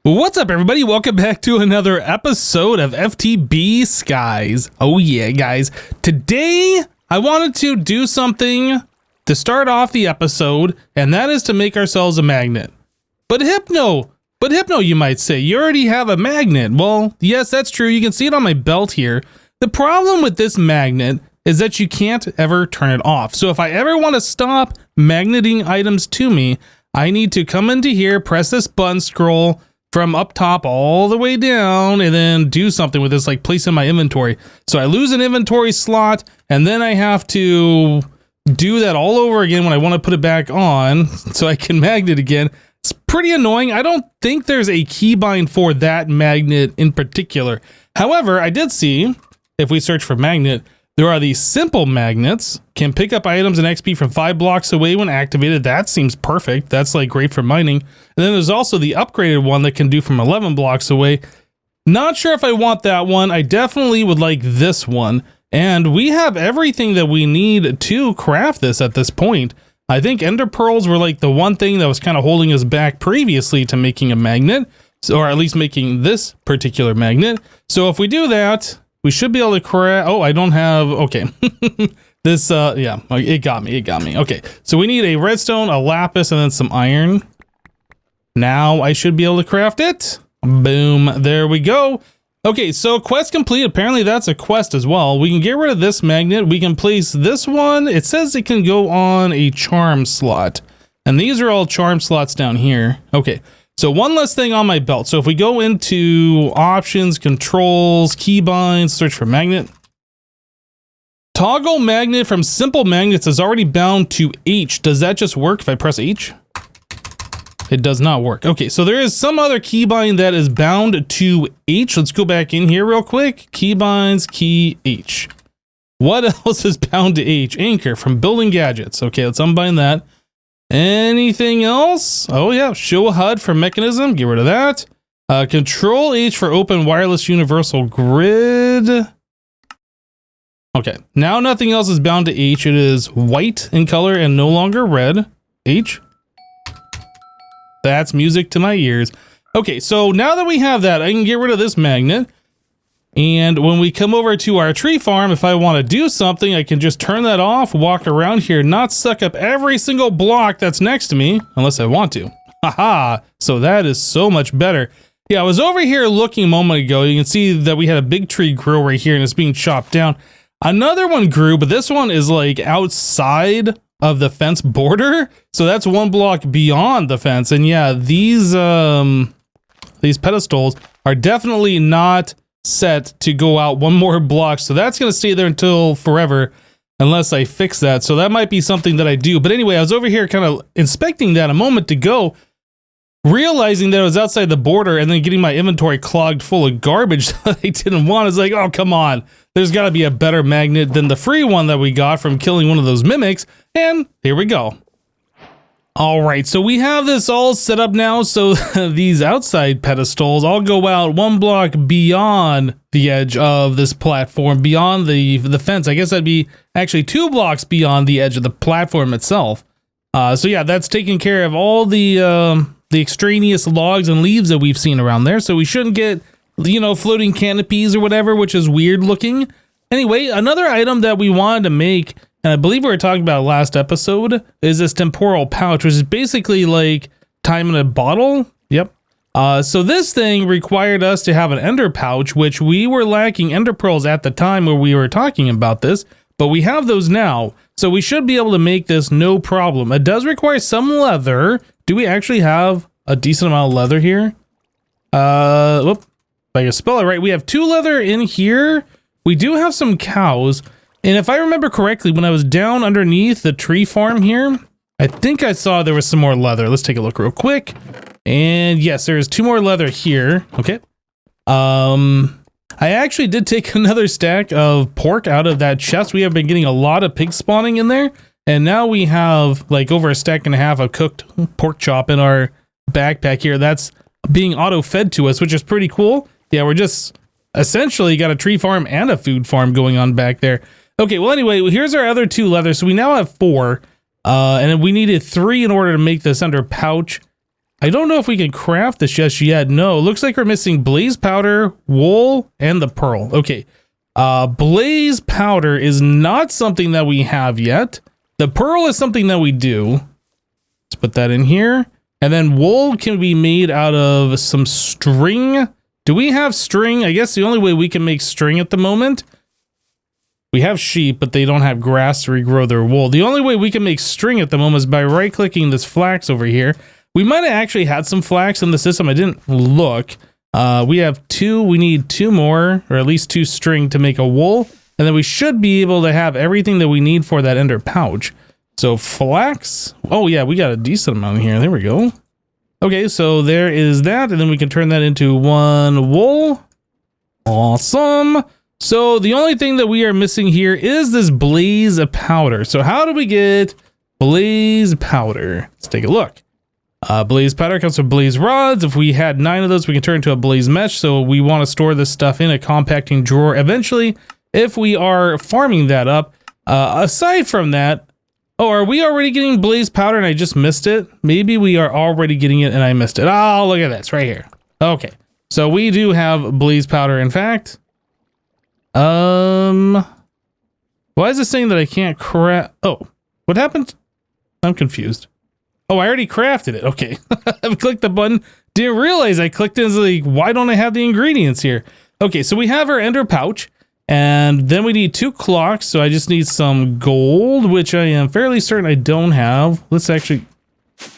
What's up, everybody? Welcome back to another episode of FTB Skies. Oh yeah, guys. Today, I wanted to do something to start off the episode, and that is to make ourselves a magnet. But Hypno, you might say, you already have a magnet. Well, yes, that's true. You can see it on my belt here. The problem with this magnet is that you can't ever turn it off. So if I ever want to stop magneting items to me, I need to come into here, press this button, scroll from up top all the way down, and then do something with this, like place in my inventory. So I lose an inventory slot, and then I have to do that all over again when I want to put it back on so I can magnet again. It's pretty annoying. I don't think there's a keybind for that magnet in particular. However, I did see, if we search for magnet, there are these simple magnets, can pick up items and XP from 5 blocks away when activated. That seems perfect. That's like great for mining. And then there's also the upgraded one that can do from 11 blocks away. Not sure if I want that one. I definitely would like this one. And we have everything that we need to craft this at this point. I think ender pearls were like the one thing that was kind of holding us back previously to making a magnet, or at least making this particular magnet. So if we do that, we should be able to craft. Oh, I don't have. Okay. This, yeah, it got me. Okay. So we need a redstone, a lapis, and then some iron. Now I should be able to craft it. Boom. There we go. Okay. So quest complete. Apparently that's a quest as well. We can get rid of this magnet. We can place this one. It says it can go on a charm slot. And these are all charm slots down here. Okay. So one less thing on my belt. So if we go into options, controls, keybinds, search for magnet. Toggle magnet from simple magnets is already bound to H. Does that just work if I press H? It does not work. Okay, so there is some other keybind that is bound to H. Let's go back in here real quick. Keybinds, key H. What else is bound to H? Anchor from building gadgets. Okay, let's unbind that. Anything else? Oh yeah, show HUD for mechanism. Get rid of that. Control H for open wireless universal grid. Okay, now nothing else is bound to H. It is white in color and no longer red. H. That's music to my ears. Okay, so now that we have that, I can get rid of this magnet. And when we come over to our tree farm, if I want to do something, I can just turn that off, walk around here, not suck up every single block that's next to me, unless I want to. Haha, so that is so much better. Yeah, I was over here looking a moment ago. You can see that we had a big tree grow right here and it's being chopped down. Another one grew, but this one is like outside of the fence border. So that's 1 block beyond the fence. And yeah, these pedestals are definitely not set to go out 1 more block, so that's going to stay there until forever unless I fix that. So that might be something that I do. But anyway, I was over here kind of inspecting that a moment ago, realizing that I was outside the border and then getting my inventory clogged full of garbage that I didn't want. I was like, oh, come on, there's got to be a better magnet than the free one that we got from killing one of those mimics. And here we go. All right, so we have this all set up now. So these outside pedestals all go out 1 block beyond the edge of this platform, beyond the fence. I guess that'd be actually 2 blocks beyond the edge of the platform itself. So yeah, that's taking care of all the extraneous logs and leaves that we've seen around there. So we shouldn't get, you know, floating canopies or whatever, which is weird looking. Anyway, another item that we wanted to make, and I believe we were talking about last episode, is this temporal pouch, which is basically like time in a bottle. Yep. So this thing required us to have an ender pouch, which we were lacking ender pearls at the time where we were talking about this, but we have those now. So we should be able to make this no problem. It does require some leather. Do we actually have a decent amount of leather here? Whoop. If I can spell it right, we have 2 leather in here. We do have some cows. And if I remember correctly, when I was down underneath the tree farm here, I think I saw there was some more leather. Let's take a look real quick. And yes, there's 2 more leather here. Okay. I actually did take another stack of pork out of that chest. We have been getting a lot of pig spawning in there. And now we have like over 1.5 stacks of cooked pork chop in our backpack here. That's being auto-fed to us, which is pretty cool. Yeah, we're just essentially got a tree farm and a food farm going on back there. Okay, well, anyway, here's our other 2 leather. So we now have 4, and we needed 3 in order to make this ender pouch. I don't know if we can craft this just yet. No, looks like we're missing blaze powder, wool, and the pearl. Okay. Blaze powder is not something that we have yet. The pearl is something that we do. Let's put that in here. And then wool can be made out of some string. Do we have string? I guess the only way we can make string at the moment, we have sheep, but they don't have grass to regrow their wool. The only way we can make string at the moment is by right-clicking this flax over here. We might have actually had some flax in the system. I didn't look. We have 2. We need 2 more, or at least 2 string to make a wool. And then we should be able to have everything that we need for that ender pouch. So flax. Oh yeah, we got a decent amount in here. There we go. Okay, so there is that. And then we can turn that into 1 wool. Awesome. So the only thing that we are missing here is this blaze powder. So how do we get blaze powder? Let's take a look. Blaze powder comes from blaze rods. If we had 9 of those, we can turn into a blaze mesh. So we want to store this stuff in a compacting drawer eventually if we are farming that up. Aside from that, oh, are we already getting blaze powder and I just missed it? Maybe we are already getting it and I missed it. Oh, look at this right here. Okay, so we do have blaze powder, in fact. Why is it saying that I can't craft? Oh, what happened? I'm confused. Oh, I already crafted it. Okay. I clicked the button. Didn't realize I clicked it. It's like, why don't I have the ingredients here? Okay, so we have our ender pouch. And then we need 2 clocks. So I just need some gold, which I am fairly certain I don't have. Let's actually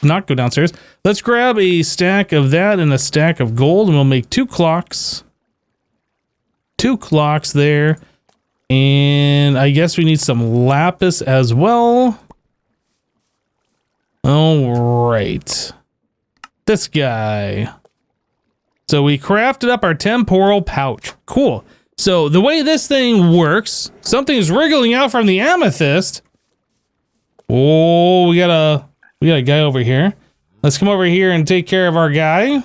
not go downstairs. Let's grab a stack of that and a stack of gold. And we'll make 2 clocks. 2 clocks there. And I guess we need some lapis as well. All right. This guy. So we crafted up our temporal pouch. Cool. So the way this thing works, something's wriggling out from the amethyst. Oh, we got a guy over here. Let's come over here and take care of our guy.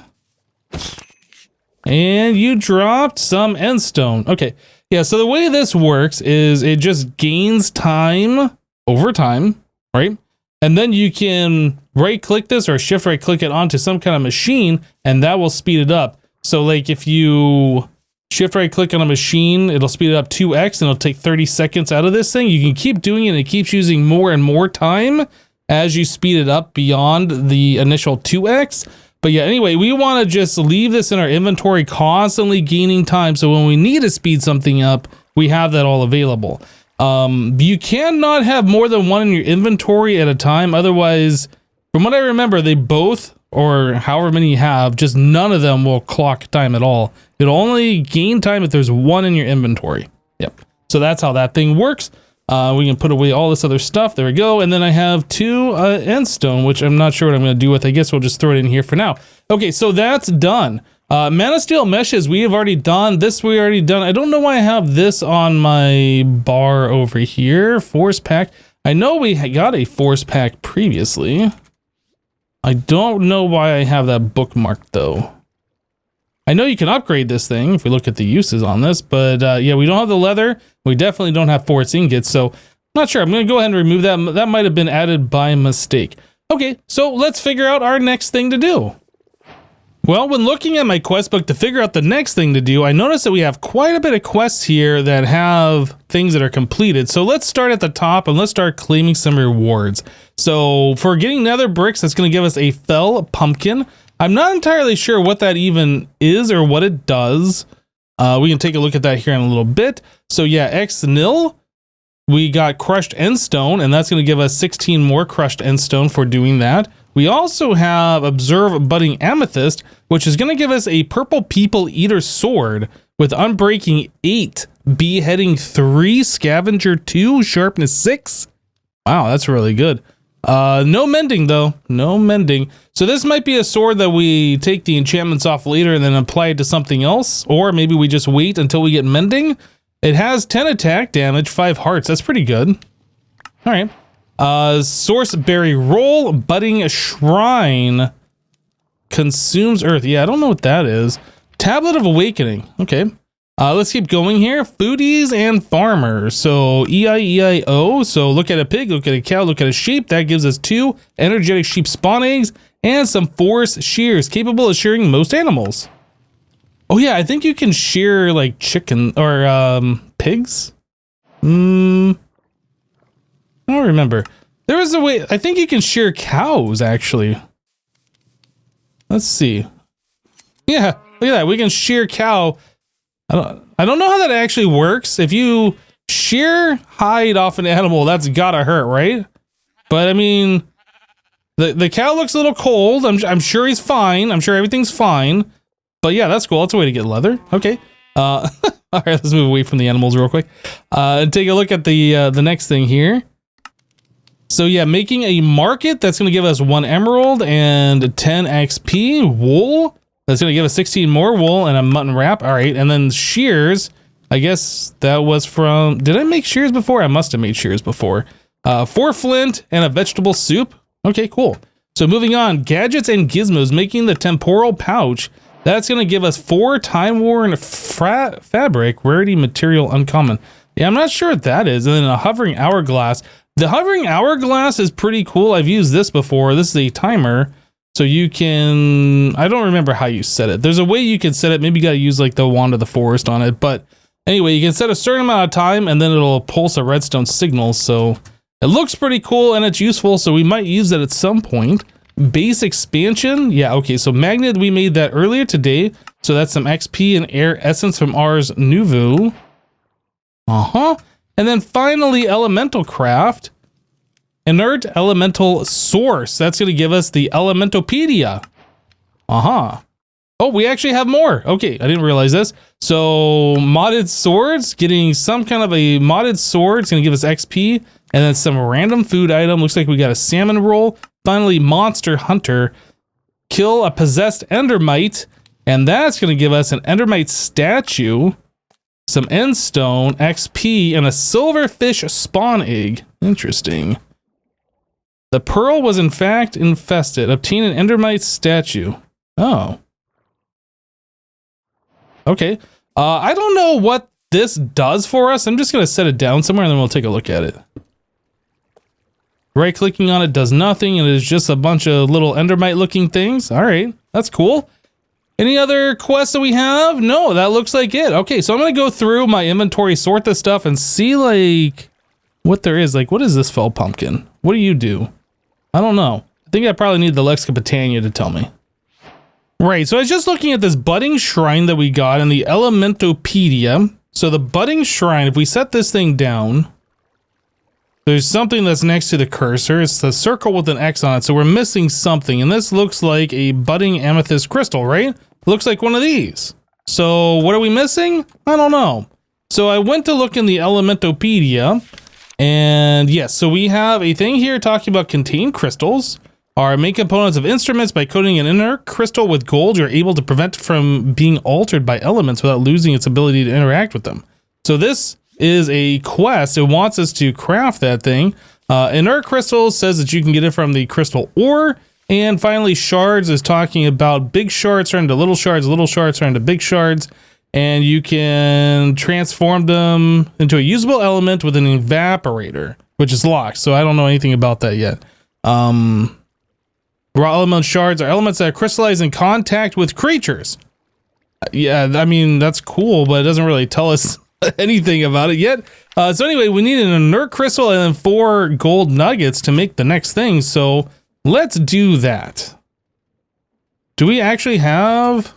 And you dropped some endstone. Okay. Yeah, so the way this works is it just gains time over time, right? And then you can right click this or shift right click it onto some kind of machine and that will speed it up. So like if you shift right click on a machine, it'll speed it up 2x and it'll take 30 seconds out of this thing. You can keep doing it and it keeps using more and more time as you speed it up beyond the initial 2x. But yeah, anyway, we want to just leave this in our inventory, constantly gaining time. So when we need to speed something up, we have that all available. You cannot have more than 1 in your inventory at a time. Otherwise, from what I remember, they both, or however many you have, just none of them will clock time at all. It'll only gain time if there's 1 in your inventory. Yep. So that's how that thing works. We can put away all this other stuff. There we go. And then I have 2 endstone, which I'm not sure what I'm going to do with. I guess we'll just throw it in here for now. Okay, so that's done. Man of Steel meshes, we have already done. This we already done. I don't know why I have this on my bar over here. Force pack. I know we got a force pack previously. I don't know why I have that bookmarked though. I know you can upgrade this thing if we look at the uses on this, but yeah, we don't have the leather. We definitely don't have force ingots, so not sure. I'm going to go ahead and remove that. That might have been added by mistake. Okay, so let's figure out our next thing to do. Well, when looking at my quest book to figure out the next thing to do, I noticed that we have quite a bit of quests here that have things that are completed. So let's start at the top and let's start claiming some rewards. So for getting nether bricks, that's going to give us a fell pumpkin. I'm not entirely sure what that even is or what it does. We can take a look at that here in a little bit. So yeah, X nil. We got crushed endstone, and that's going to give us 16 more crushed endstone for doing that. We also have Observe Budding Amethyst, which is going to give us a Purple People Eater Sword with Unbreaking 8, Beheading 3, Scavenger 2, Sharpness 6. Wow, that's really good. No mending, though. No mending. So this might be a sword that we take the enchantments off later and then apply it to something else. Or maybe we just wait until we get mending. It has 10 attack damage, 5 hearts. That's pretty good. All right. Source Berry Roll, Budding Shrine, consumes earth. Yeah, I don't know what that is. Tablet of Awakening. Okay. Let's keep going here. Foodies and farmers. So E-I-E-I-O. So look at a pig, look at a cow, look at a sheep. That gives us 2 energetic sheep spawn eggs and some force shears capable of shearing most animals. Oh yeah, I think you can shear like chicken or pigs. I don't remember. There was a way. I think you can shear cows actually. Let's see. Yeah, look at that. We can shear cow. I don't know how that actually works. If you shear hide off an animal, that's gotta hurt, right? But I mean, the cow looks a little cold. I'm sure he's fine. I'm sure everything's fine. But yeah, that's cool. That's a way to get leather. Okay. All right, let's move away from the animals real quick. Take a look at the next thing here. So yeah, making a market, that's going to give us 1 emerald and 10 XP. Wool, that's going to give us 16 more wool and a mutton wrap. All right, and then shears, I guess that was from, did I make shears before? I must have made shears before. 4 flint and a vegetable soup. Okay, cool. So moving on, gadgets and gizmos, making the temporal pouch. That's going to give us 4 time-worn fabric, rarity material uncommon. Yeah, I'm not sure what that is. And then a hovering hourglass. The hovering hourglass is pretty cool. I've used this before. This is a timer. So you can, I don't remember how you set it. There's a way you can set it. Maybe you got to use like the wand of the forest on it. But anyway, you can set a certain amount of time and then it'll pulse a redstone signal. So it looks pretty cool and it's useful. So we might use it at some point. Base expansion. Yeah, okay. So magnet, we made that earlier today. So that's some XP and air essence from Ars Nouveau. And then finally, elemental craft. Inert elemental source. That's going to give us the Elementopedia. Oh, we actually have more. Okay, I didn't realize this. So modded swords, getting some kind of a modded sword. It's going to give us XP. And then some random food item. Looks like we got a salmon roll. Finally, monster hunter. Kill a possessed endermite. And that's going to give us an endermite statue. Some endstone, XP, and a silverfish spawn egg. Interesting. The pearl was in fact infested. Obtain an endermite statue. Oh. Okay. I don't know what this does for us. I'm just going to set it down somewhere and then we'll take a look at it. Right clicking on it does nothing. And it is just a bunch of little endermite looking things. All right. That's cool. Any other quests that we have? No, that looks like it. Okay, so I'm going to go through my inventory, sort this stuff, and see, like, what there is. Like, what is this fell pumpkin? What do you do? I don't know. I think I probably need the Lexicopatania to tell me. Right, so I was just looking at this budding shrine that we got in the Elementopedia. So the budding shrine, if we set this thing down, there's something that's next to the cursor. It's the circle with an X on it. So we're missing something. And this looks like a budding amethyst crystal, right? Looks like one of these. So what are we missing? I don't know. So I went to look in the Elementopedia. And yes, so we have a thing here talking about contained crystals. Are main components of instruments. By coating an inner crystal with gold, you're able to prevent it from being altered by elements without losing its ability to interact with them. So this is a quest. It wants us to craft that thing. Inert crystals says that you can get it from the crystal ore. And finally, shards is talking about big shards turn into little shards turn into big shards. And you can transform them into a usable element with an evaporator, which is locked. So I don't know anything about that yet. Raw element shards are elements that crystallize in contact with creatures. Yeah, I mean, that's cool, but it doesn't really tell us anything about it yet. So anyway, we need an inert crystal and then 4 gold nuggets to make the next thing. So let's do that. Do we actually have...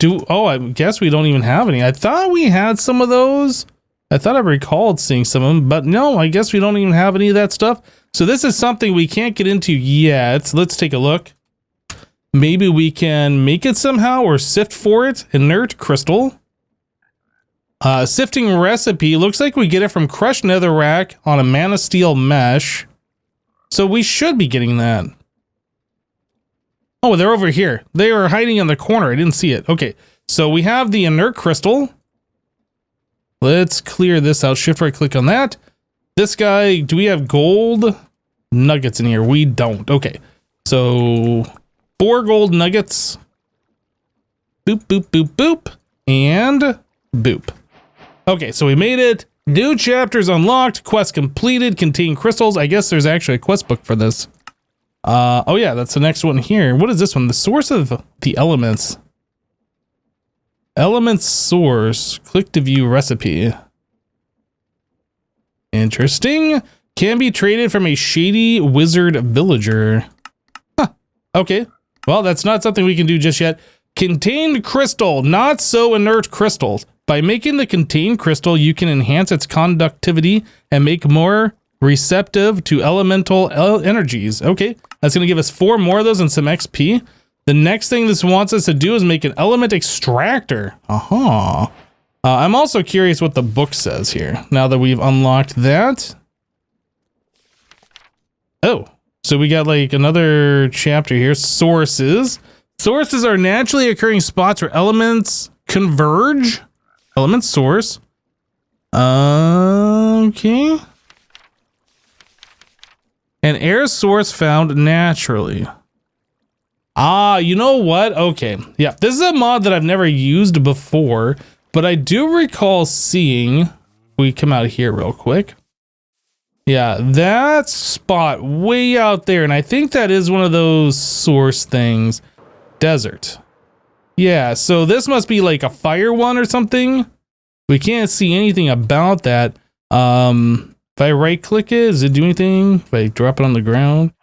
Oh, I guess we don't even have any. I thought we had some of those. I thought I recalled seeing some of them, but no, I guess we don't even have any of that stuff. So this is something we can't get into yet. Let's take a look. Maybe we can make it somehow or sift for it. Inert crystal. Sifting recipe. Looks like we get it from crushed netherrack on a mana steel mesh. So we should be getting that. Oh, they're over here. They are hiding in the corner. I didn't see it. Okay, so we have the inert crystal. Let's clear this out. Shift right click on that. This guy, do we have gold nuggets in here? We don't. Okay, so 4 gold nuggets. Boop, boop, boop, boop. And boop. Okay, so we made it. New chapters unlocked. Quest completed. Contain crystals. I guess there's actually a quest book for this. Oh yeah, that's the next one here. What is this one? The source of the elements. Element source. Click to view recipe. Interesting. Can be traded from a shady wizard villager. Huh. Okay. Well, that's not something we can do just yet. Contained crystal. Not so inert crystals. By making the contained crystal, you can enhance its conductivity and make more receptive to elemental energies. Okay. That's going to give us 4 more of those and some XP. The next thing this wants us to do is make an element extractor. I'm also curious what the book says here, now that we've unlocked that. Oh, so we got like another chapter here. Sources. Sources are naturally occurring spots where elements converge. Element source. Okay. An air source found naturally. Ah, you know what? Okay. Yeah, this is a mod that I've never used before, but I do recall seeing, we come out here real quick. Yeah, that spot way out there, and I think that is one of those source things. Desert. Yeah, so this must be like a fire one or something. We can't see anything about that. If I right click it, does it do anything? If I drop it on the ground?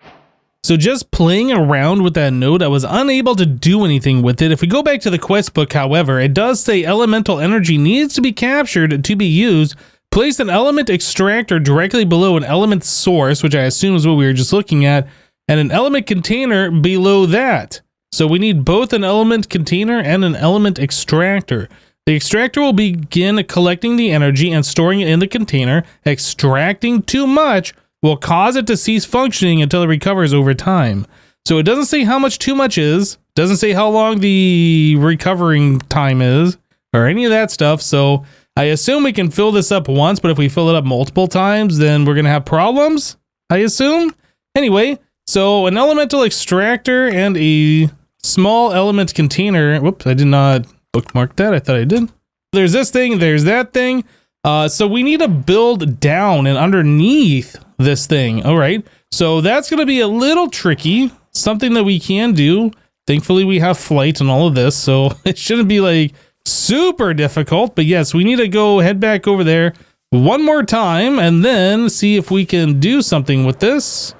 So just playing around with that node, I was unable to do anything with it. If we go back to the quest book, however, it does say elemental energy needs to be captured to be used. Place an element extractor directly below an element source, which I assume is what we were just looking at, and an element container below that. So we need both an element container and an element extractor. The extractor will begin collecting the energy and storing it in the container. Extracting too much will cause it to cease functioning until it recovers over time. So it doesn't say how much too much is, doesn't say how long the recovering time is, or any of that stuff. So I assume we can fill this up once, but if we fill it up multiple times, then we're going to have problems, I assume. Anyway, so an elemental extractor and a small element container. Whoops, I did not bookmark that. I thought I did. There's this thing, there's that thing. So we need to build down and underneath this thing. All right. So that's going to be a little tricky. Something that we can do. Thankfully, we have flight and all of this, so it shouldn't be like super difficult. But yes, we need to go head back over there one more time and then see if we can do something with this.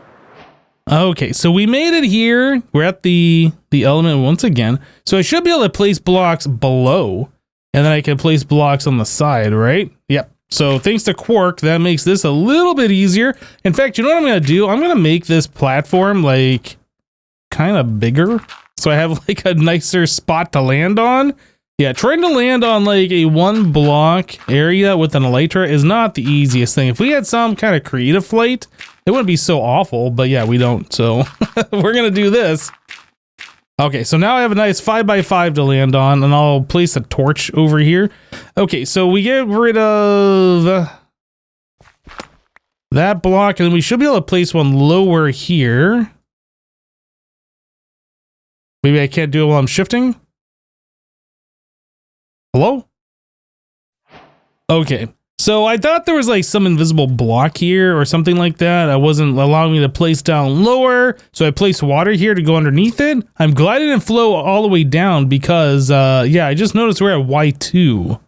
Okay, so we made it here. We're at the element once again. So I should be able to place blocks below, and then I can place blocks on the side, right? Yep. So thanks to Quark, that makes this a little bit easier. In fact, you know what I'm going to do? I'm going to make this platform like kind of bigger, so I have like a nicer spot to land on. Yeah, trying to land on like a 1 block area with an elytra is not the easiest thing. If we had some kind of creative flight, it wouldn't be so awful, but yeah, we don't. So we're going to do this. Okay, so now I have a nice 5x5 to land on, and I'll place a torch over here. Okay, so we get rid of that block, and then we should be able to place one lower here. Maybe I can't do it while I'm shifting. Hello? Okay, so I thought there was like some invisible block here or something like that. I wasn't allowing me to place down lower, so I placed water here to go underneath it. I'm glad it didn't flow all the way down because, yeah, I just noticed we're at Y2.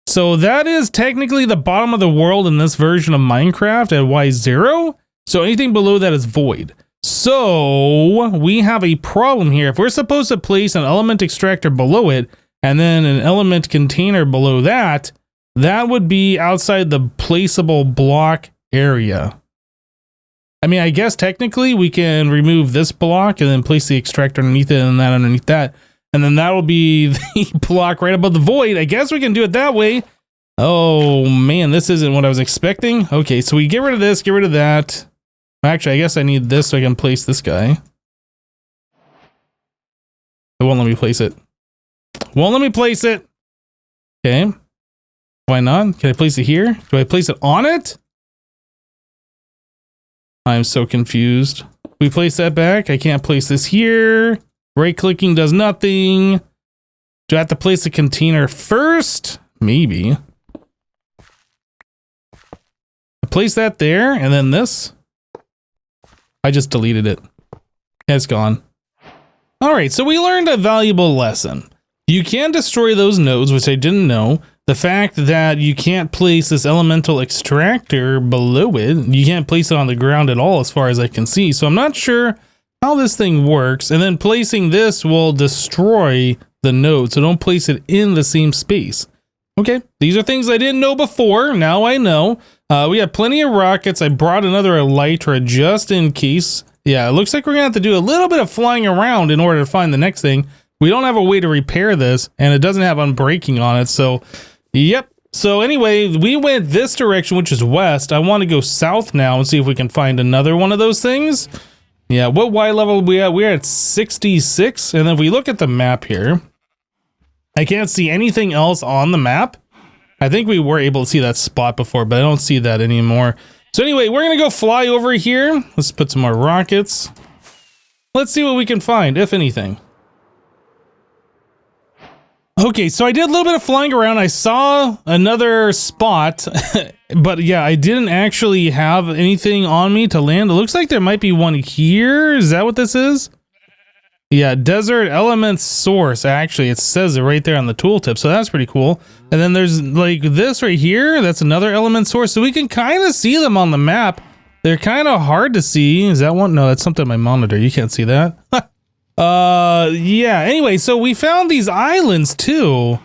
So that is technically the bottom of the world in this version of Minecraft at Y0. So anything below that is void. So we have a problem here. If we're supposed to place an element extractor below it and then an element container below that, that would be outside the placeable block area. I mean, I guess technically we can remove this block and then place the extractor underneath it and that underneath that. And then that will be the block right above the void. I guess we can do it that way. Oh man, this isn't what I was expecting. Okay, so we get rid of this, get rid of that. Actually, I guess I need this so I can place this guy. It won't let me place it. Won't let me place it. Okay. Why not? Can I place it here? Do I place it on it? I'm so confused. We place that back. I can't place this here. Right clicking does nothing. Do I have to place the container first? Maybe. I place that there and then this. I just deleted it. It's gone. All right, so we learned a valuable lesson. You can destroy those nodes, which I didn't know. The fact that you can't place this elemental extractor below it, you can't place it on the ground at all as far as I can see. So I'm not sure how this thing works. And then placing this will destroy the node, so don't place it in the same space. Okay, these are things I didn't know before. Now I know. We have plenty of rockets. I brought another elytra just in case. Yeah, it looks like we're gonna have to do a little bit of flying around in order to find the next thing. We don't have a way to repair this, and it doesn't have unbreaking on it, so yep. So anyway, we went this direction, which is west. I want to go south now and see if we can find another one of those things. Yeah, what Y level are we at? We're at 66, and if we look at the map here, I can't see anything else on the map. I think we were able to see that spot before, but I don't see that anymore. So anyway, we're going to go fly over here. Let's put some more rockets. Let's see what we can find, if anything. Okay, so I did a little bit of flying around. I saw another spot, but yeah, I didn't actually have anything on me to land. It looks like there might be one here. Is that what this is? Yeah, desert element source. Actually, it says it right there on the tooltip, so that's pretty cool. And then there's like this right here. That's another element source, so we can kind of see them on the map. They're kind of hard to see. Is that one? No, that's something on my monitor. You can't see that. Yeah, anyway, so we found these islands too.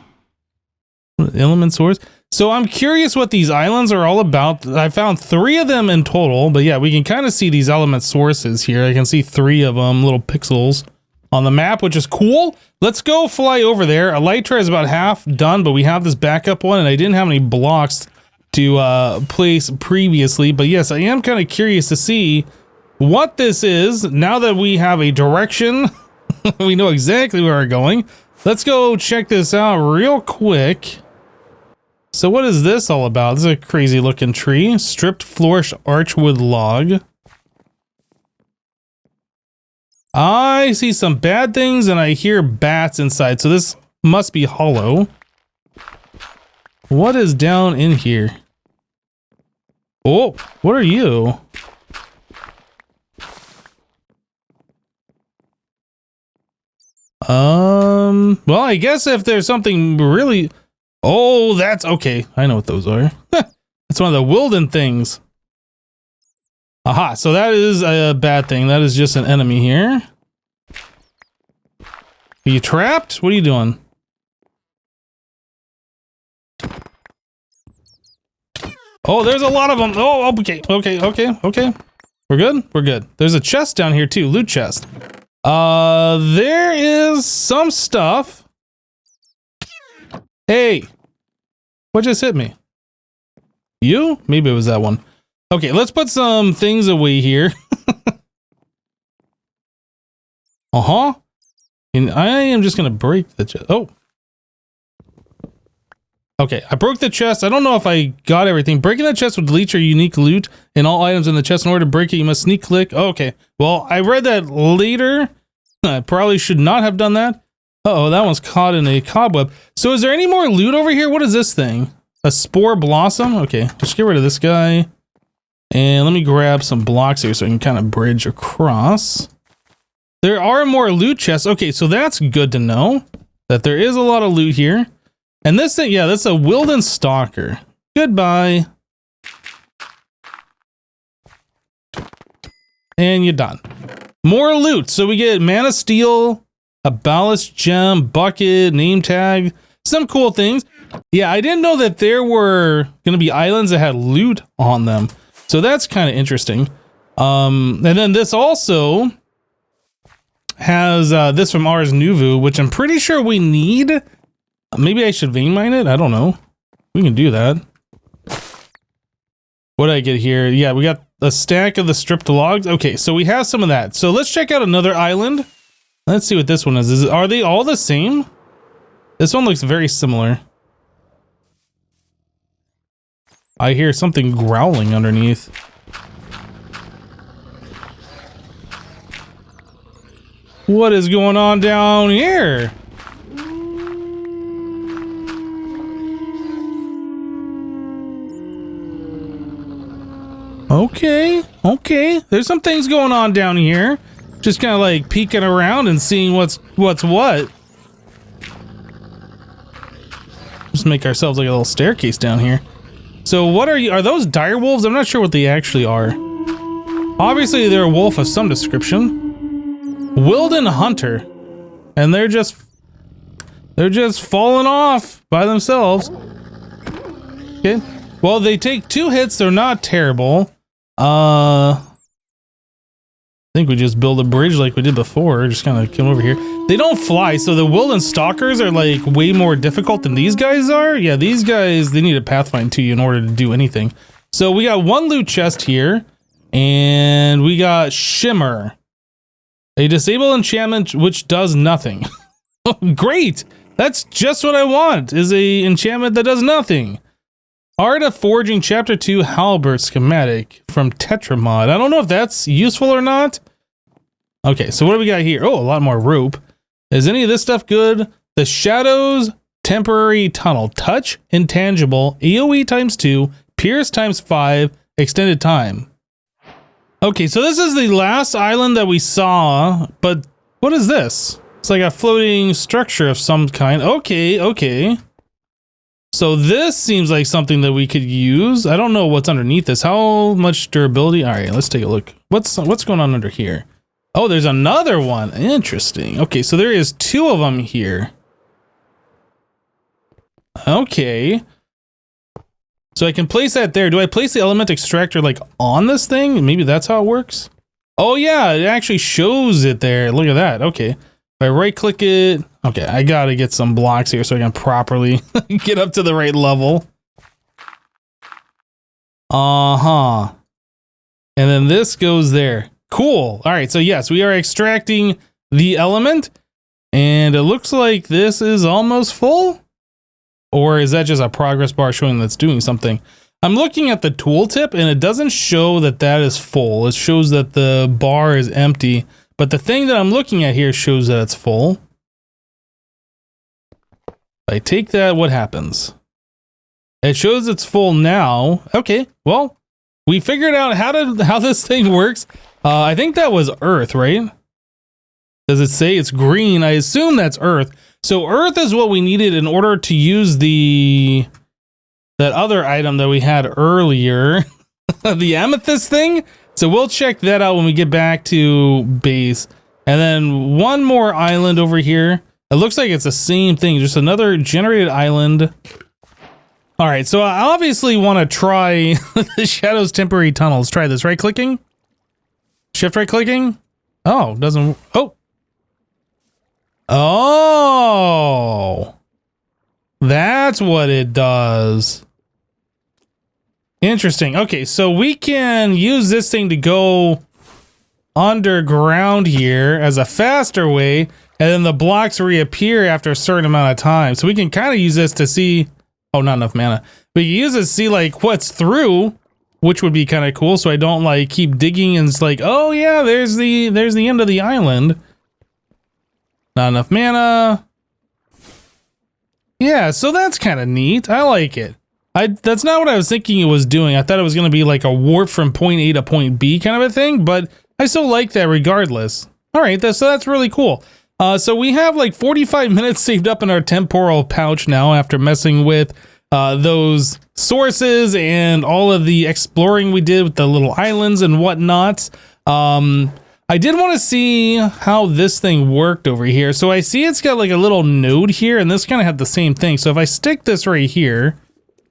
Element source. So I'm curious what these islands are all about. I found 3 of them in total, but yeah, we can kind of see these element sources here. I can see 3 of them, little pixels on the map, which is cool. Let's go fly over there. Elytra is about half done, but we have this backup one, and I didn't have any blocks to place previously. But yes, I am kind of curious to see what this is. Now that we have a direction, we know exactly where we're going. Let's go check this out real quick. So what is this all about? This is a crazy looking tree. Stripped flourish archwood log. I see some bad things and I hear bats inside. So this must be hollow. What is down in here? Oh, what are you? Well, I guess if there's something really... Oh, that's okay. I know what those are. That's one of the Wilden things. Aha, so that is a bad thing. That is just an enemy here. Are you trapped? What are you doing? Oh, there's a lot of them. Oh, okay. We're good? We're good. There's a chest down here too, loot chest. There is some stuff. Hey, what just hit me? You? Maybe it was that one. Okay, let's put some things away here. Uh-huh. And I am just gonna break the chest. Oh. Okay, I broke the chest. I don't know if I got everything. Breaking the chest would delete your unique loot and all items in the chest. In order to break it, you must sneak click. Oh, okay, well, I read that later. I probably should not have done that. Uh-oh, that one's caught in a cobweb. So is there any more loot over here? What is this thing? A spore blossom? Okay, let's get rid of this guy. And let me grab some blocks here so I can kind of bridge across. There are more loot chests. Okay, so that's good to know that there is a lot of loot here. And this thing, yeah, that's a Wilden Stalker. Goodbye. And you're done. More loot. So we get Mana Steel, a Ballast Gem, Bucket, Name Tag, some cool things. Yeah, I didn't know that there were going to be islands that had loot on them. So that's kind of interesting. And then this also has this from Ars Nouveau, which I'm pretty sure we need. Maybe I should vein mine it. I don't know. We can do that. What did I get here? Yeah, we got a stack of the stripped logs. Okay, so we have some of that. So let's check out another island. Let's see what this one is. Are they all the same? This one looks very similar. I hear something growling underneath. What is going on down here? Okay, okay. There's some things going on down here. Just kind of like peeking around and seeing what's what. Just make ourselves like a little staircase down here. So what are you? Are those dire wolves? I'm not sure what they actually are. Obviously, they're a wolf of some description. Wilden Hunter, and they're just falling off by themselves. Okay. Well, they take 2 hits. They're not terrible. I think we just build a bridge like we did before. Just kind of come over here. They don't fly, so the Wilden Stalkers are like way more difficult than these guys are. Yeah, these guys, they need a Pathfind to you in order to do anything. So we got 1 loot chest here, and we got Shimmer. A disable enchantment which does nothing. Great! That's just what I want, is a enchantment that does nothing. Art of Forging Chapter 2 Halberd Schematic from Tetramod. I don't know if that's useful or not. Okay, so what do we got here? Oh, a lot more rope. Is any of this stuff good? The Shadows Temporary Tunnel. Touch, Intangible, AoE ×2, Pierce ×5, Extended Time. Okay, so this is the last island that we saw, but what is this? It's like a floating structure of some kind. Okay, okay. So this seems like something that we could use. I don't know what's underneath this. How much durability? All right, let's take a look. What's going on under here? Oh, there's another one. Interesting. Okay, so there is 2 of them here. Okay. So I can place that there. Do I place the element extractor like on this thing? Maybe that's how it works. Oh yeah, it actually shows it there. Look at that. Okay. If I right click it. Okay, I gotta get some blocks here so I can properly get up to the right level. Uh-huh. And then this goes there. Cool. All right, so yes, we are extracting the element, and it looks like this is almost full. Or is that just a progress bar showing that's doing something? I'm looking at the tooltip, and it doesn't show that that is full. It shows that the bar is empty, but the thing that I'm looking at here shows that it's full. If I take that, what happens? It shows it's full now. Okay, well, we figured out how this thing works. I think that was Earth, right? Does it say it's green? I assume that's Earth. So Earth is what we needed in order to use that other item that we had earlier, the amethyst thing. So we'll check that out when we get back to base. And then one more island over here. It looks like it's the same thing, just another generated island. All right, so I obviously want to try the Shadows Temporary Tunnel. Let's try this. Right clicking? Shift right clicking? Oh, doesn't. Oh. Oh. That's what it does. Interesting. Okay, so we can use this thing to go underground here as a faster way, and then the blocks reappear after a certain amount of time. So we can kind of use this to see. Oh, not enough mana. We can use it to see like what's through, which would be kind of cool. So I don't like keep digging and it's like, oh yeah, there's the end of the island. Not enough mana. Yeah, so that's kind of neat. I like it. That's not what I was thinking it was doing. I thought it was going to be like a warp from point A to point B kind of a thing, but I still like that regardless. All right, so that's really cool. So we have like 45 minutes saved up in our temporal pouch now after messing with those sources and all of the exploring we did with the little islands and whatnot. I did want to see how this thing worked over here. So I see it's got like a little node here, and this kind of had the same thing. So if I stick this right here,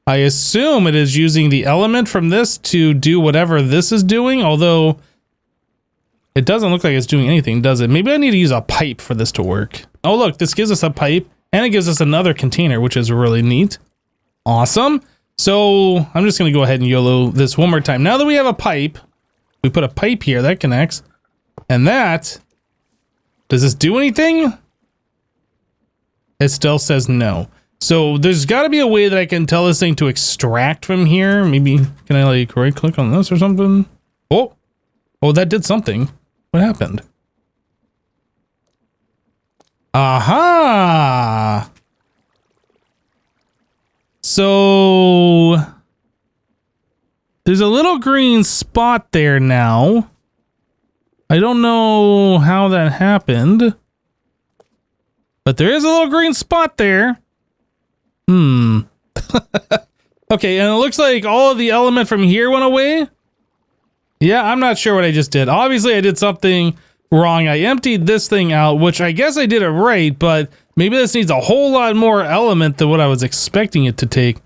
I assume it is using the element from this to do whatever this is doing, although it doesn't look like it's doing anything, does it? Maybe I need to use a pipe for this to work. Oh, look, this gives us a pipe, and it gives us another container, which is really neat. Awesome. So I'm just going to go ahead and YOLO this one more time. Now that we have a pipe, we put a pipe here that connects. And that, does this do anything? It still says no. So there's got to be a way that I can tell this thing to extract from here. Maybe, can I like right click on this or something? Oh, that did something. What happened? Aha! So There's a little green spot there now. I don't know how that happened, but there is a little green spot there. Okay, and it looks like all of the element from here went away. Yeah, I'm not sure what I just did. Obviously, I did something wrong. I emptied this thing out, which I guess I did it right, but maybe this needs a whole lot more element than what I was expecting it to take.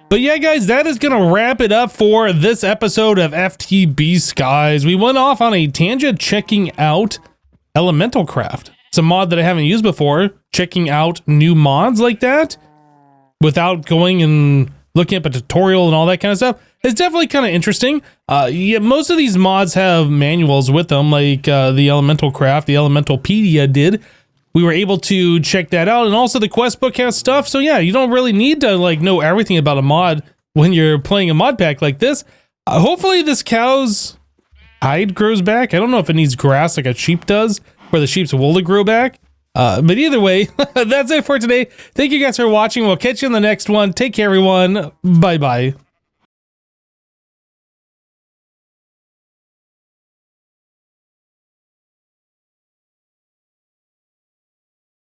But yeah, guys, that is going to wrap it up for this episode of FTB Skies. We went off on a tangent checking out Elemental Craft. It's a mod that I haven't used before, checking out new mods like that without going and looking up a tutorial and all that kind of stuff. It's definitely kind of interesting. Yeah, most of these mods have manuals with them, like the Elemental Craft, the Elementalpedia did. We were able to check that out, and also the quest book has stuff. So yeah, you don't really need to like know everything about a mod when you're playing a mod pack like this. Hopefully this cow's hide grows back. I don't know if it needs grass like a sheep does, for the sheep's wool to grow back. But either way, that's it for today. Thank you guys for watching. We'll catch you in the next one. Take care, everyone. Bye-bye.